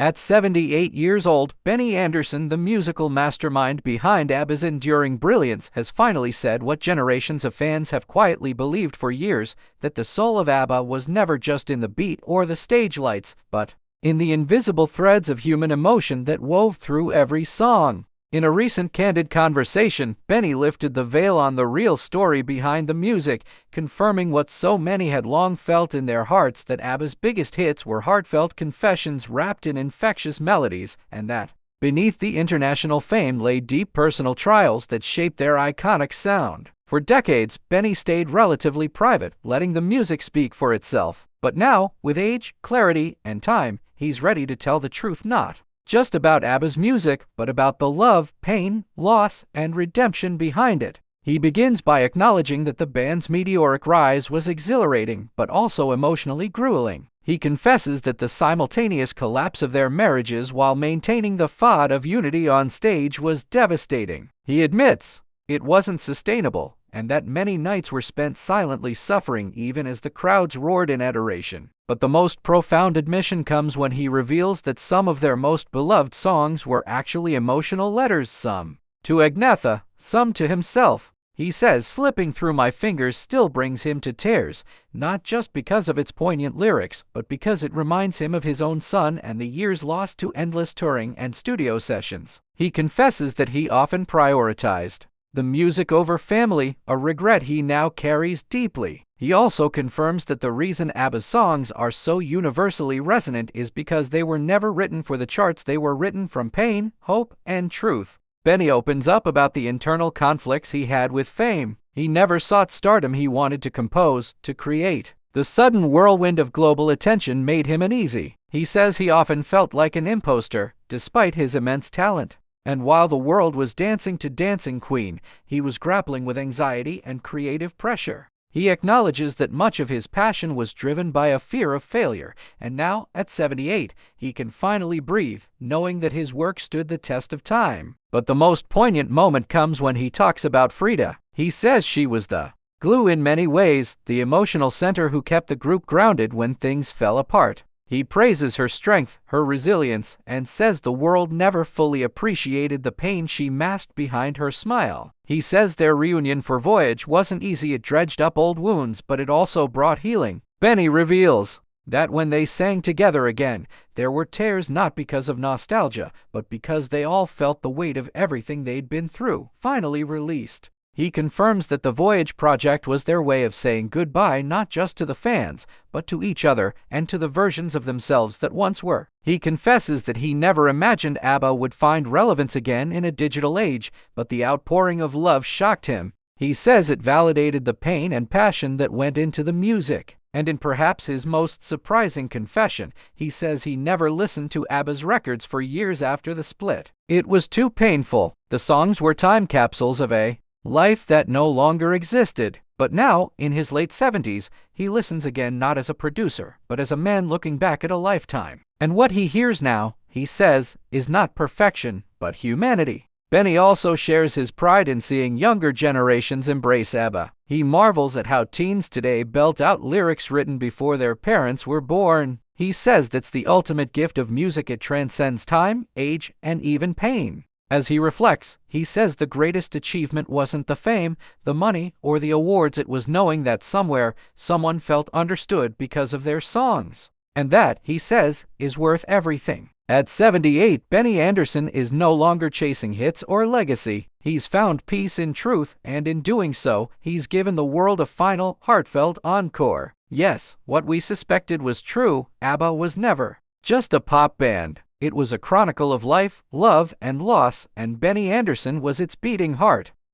At 78 years old, Benny Andersson, the musical mastermind behind ABBA's enduring brilliance, has finally said what generations of fans have quietly believed for years, that the soul of ABBA was never just in the beat or the stage lights, but in the invisible threads of human emotion that wove through every song. In a recent candid conversation, Benny lifted the veil on the real story behind the music, confirming what so many had long felt in their hearts, that ABBA's biggest hits were heartfelt confessions wrapped in infectious melodies, and that beneath the international fame lay deep personal trials that shaped their iconic sound. For decades, Benny stayed relatively private, letting the music speak for itself. But now, with age, clarity, and time, he's ready to tell the truth, not just about ABBA's music, but about the love, pain, loss, and redemption behind it. He begins by acknowledging that the band's meteoric rise was exhilarating, but also emotionally grueling. He confesses that the simultaneous collapse of their marriages while maintaining the facade of unity on stage was devastating. He admits it wasn't sustainable, and that many nights were spent silently suffering even as the crowds roared in adoration. But the most profound admission comes when he reveals that some of their most beloved songs were actually emotional letters, some to Agnetha, some to himself. He says slipping through my fingers still brings him to tears, not just because of its poignant lyrics, but because it reminds him of his own son and the years lost to endless touring and studio sessions. He confesses that he often prioritized the music over family, a regret he now carries deeply. He also confirms that the reason ABBA's songs are so universally resonant is because they were never written for the charts, they were written from pain, hope, and truth. Benny opens up about the internal conflicts he had with fame. He never sought stardom, he wanted to compose, to create. The sudden whirlwind of global attention made him uneasy. He says he often felt like an imposter, despite his immense talent. And while the world was dancing to Dancing Queen, he was grappling with anxiety and creative pressure. He acknowledges that much of his passion was driven by a fear of failure, and now, at 78, he can finally breathe, knowing that his work stood the test of time. But the most poignant moment comes when he talks about Frida. He says she was the glue in many ways, the emotional center who kept the group grounded when things fell apart. He praises her strength, her resilience, and says the world never fully appreciated the pain she masked behind her smile. He says their reunion for Voyage wasn't easy, it dredged up old wounds, but it also brought healing. Benny reveals that when they sang together again, there were tears not because of nostalgia, but because they all felt the weight of everything they'd been through, finally released. He confirms that the Voyage project was their way of saying goodbye not just to the fans, but to each other and to the versions of themselves that once were. He confesses that he never imagined ABBA would find relevance again in a digital age, but the outpouring of love shocked him. He says it validated the pain and passion that went into the music. And in perhaps his most surprising confession, he says he never listened to ABBA's records for years after the split. It was too painful. The songs were time capsules of a life that no longer existed. But now, in his late 70s, he listens again not as a producer, but as a man looking back at a lifetime. And what he hears now, he says, is not perfection, but humanity. Benny also shares his pride in seeing younger generations embrace ABBA. He marvels at how teens today belt out lyrics written before their parents were born. He says that's the ultimate gift of music, it transcends time, age, and even pain. As he reflects, he says the greatest achievement wasn't the fame, the money, or the awards, it was knowing that somewhere, someone felt understood because of their songs. And that, he says, is worth everything. At 78, Benny Andersson is no longer chasing hits or legacy. He's found peace in truth, and in doing so, he's given the world a final, heartfelt encore. Yes, what we suspected was true, ABBA was never just a pop band. It was a chronicle of life, love, and loss, and Benny Andersson was its beating heart.